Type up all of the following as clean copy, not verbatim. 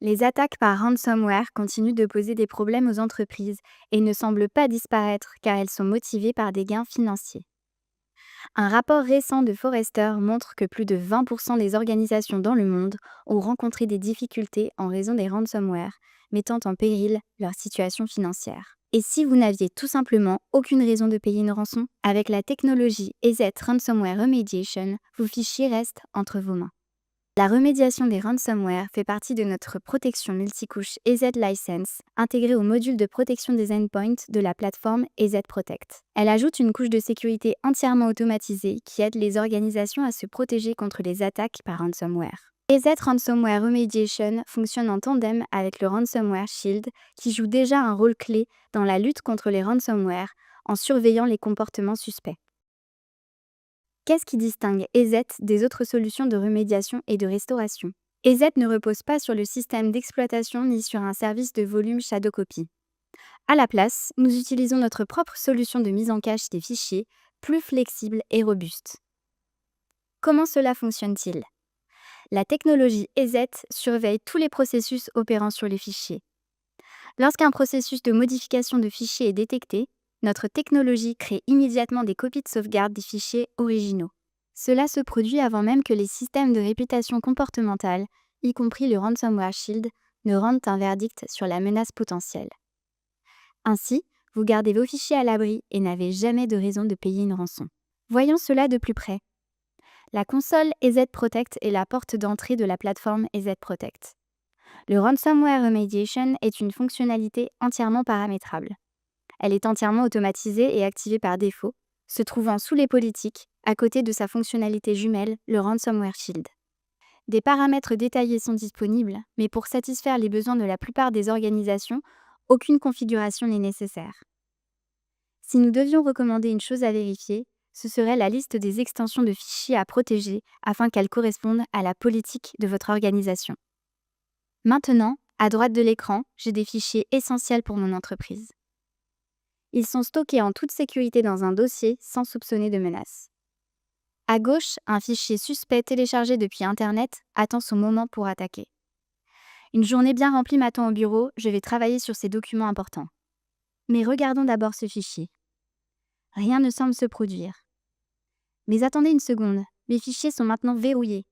Les attaques par ransomware continuent de poser des problèmes aux entreprises et ne semblent pas disparaître car elles sont motivées par des gains financiers. Un rapport récent de Forrester montre que plus de 20% des organisations dans le monde ont rencontré des difficultés en raison des ransomware, mettant en péril leur situation financière. Et si vous n'aviez tout simplement aucune raison de payer une rançon, avec la technologie EZ Ransomware Remediation, vos fichiers restent entre vos mains. La remédiation des ransomware fait partie de notre protection multicouche EZ License, intégrée au module de protection des endpoints de la plateforme EZ Protect. Elle ajoute une couche de sécurité entièrement automatisée qui aide les organisations à se protéger contre les attaques par ransomware. EZ Ransomware Remediation fonctionne en tandem avec le Ransomware Shield, qui joue déjà un rôle clé dans la lutte contre les ransomware en surveillant les comportements suspects. Qu'est-ce qui distingue EZ des autres solutions de remédiation et de restauration? EZ ne repose pas sur le système d'exploitation ni sur un service de volume shadow copy. À la place, nous utilisons notre propre solution de mise en cache des fichiers, plus flexible et robuste. Comment cela fonctionne-t-il? La technologie EZ surveille tous les processus opérant sur les fichiers. Lorsqu'un processus de modification de fichiers est détecté, notre technologie crée immédiatement des copies de sauvegarde des fichiers originaux. Cela se produit avant même que les systèmes de réputation comportementale, y compris le Ransomware Shield, ne rendent un verdict sur la menace potentielle. Ainsi, vous gardez vos fichiers à l'abri et n'avez jamais de raison de payer une rançon. Voyons cela de plus près. La console EZ Protect est la porte d'entrée de la plateforme EZ Protect. Le Ransomware Remediation est une fonctionnalité entièrement paramétrable. Elle est entièrement automatisée et activée par défaut, se trouvant sous les politiques, à côté de sa fonctionnalité jumelle, le Ransomware Shield. Des paramètres détaillés sont disponibles, mais pour satisfaire les besoins de la plupart des organisations, aucune configuration n'est nécessaire. Si nous devions recommander une chose à vérifier, ce serait la liste des extensions de fichiers à protéger afin qu'elles correspondent à la politique de votre organisation. Maintenant, à droite de l'écran, j'ai des fichiers essentiels pour mon entreprise. Ils sont stockés en toute sécurité dans un dossier sans soupçonner de menace. À gauche, un fichier suspect téléchargé depuis Internet attend son moment pour attaquer. Une journée bien remplie m'attend au bureau, je vais travailler sur ces documents importants. Mais regardons d'abord ce fichier. Rien ne semble se produire. Mais attendez une seconde, mes fichiers sont maintenant verrouillés.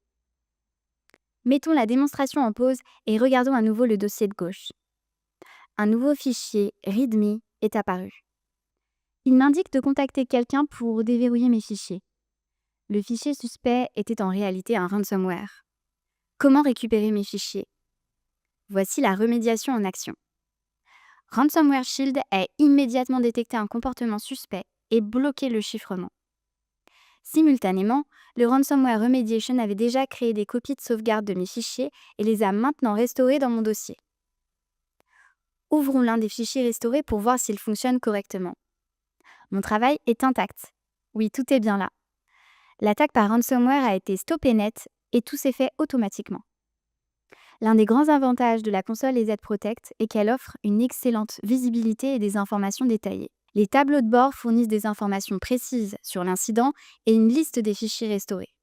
Mettons la démonstration en pause et regardons à nouveau le dossier de gauche. Un nouveau fichier README est apparu. Il m'indique de contacter quelqu'un pour déverrouiller mes fichiers. Le fichier suspect était en réalité un ransomware. Comment récupérer mes fichiers? Voici la remédiation en action. Ransomware Shield a immédiatement détecté un comportement suspect et bloqué le chiffrement. Simultanément, le Ransomware Remediation avait déjà créé des copies de sauvegarde de mes fichiers et les a maintenant restaurés dans mon dossier. Ouvrons l'un des fichiers restaurés pour voir s'il fonctionne correctement. Mon travail est intact. Oui, tout est bien là. L'attaque par ransomware a été stoppée net et tout s'est fait automatiquement. L'un des grands avantages de la console EZ Protect est qu'elle offre une excellente visibilité et des informations détaillées. Les tableaux de bord fournissent des informations précises sur l'incident et une liste des fichiers restaurés.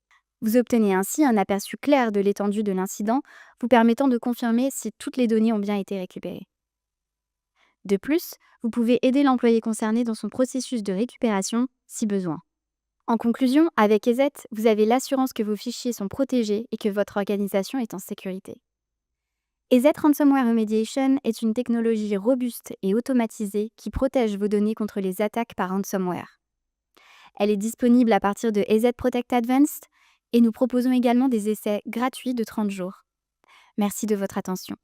Vous obtenez ainsi un aperçu clair de l'étendue de l'incident, vous permettant de confirmer si toutes les données ont bien été récupérées. De plus, vous pouvez aider l'employé concerné dans son processus de récupération si besoin. En conclusion, avec EZ, vous avez l'assurance que vos fichiers sont protégés et que votre organisation est en sécurité. EZ Ransomware Remediation est une technologie robuste et automatisée qui protège vos données contre les attaques par ransomware. Elle est disponible à partir de EZ Protect Advanced et nous proposons également des essais gratuits de 30 jours. Merci de votre attention.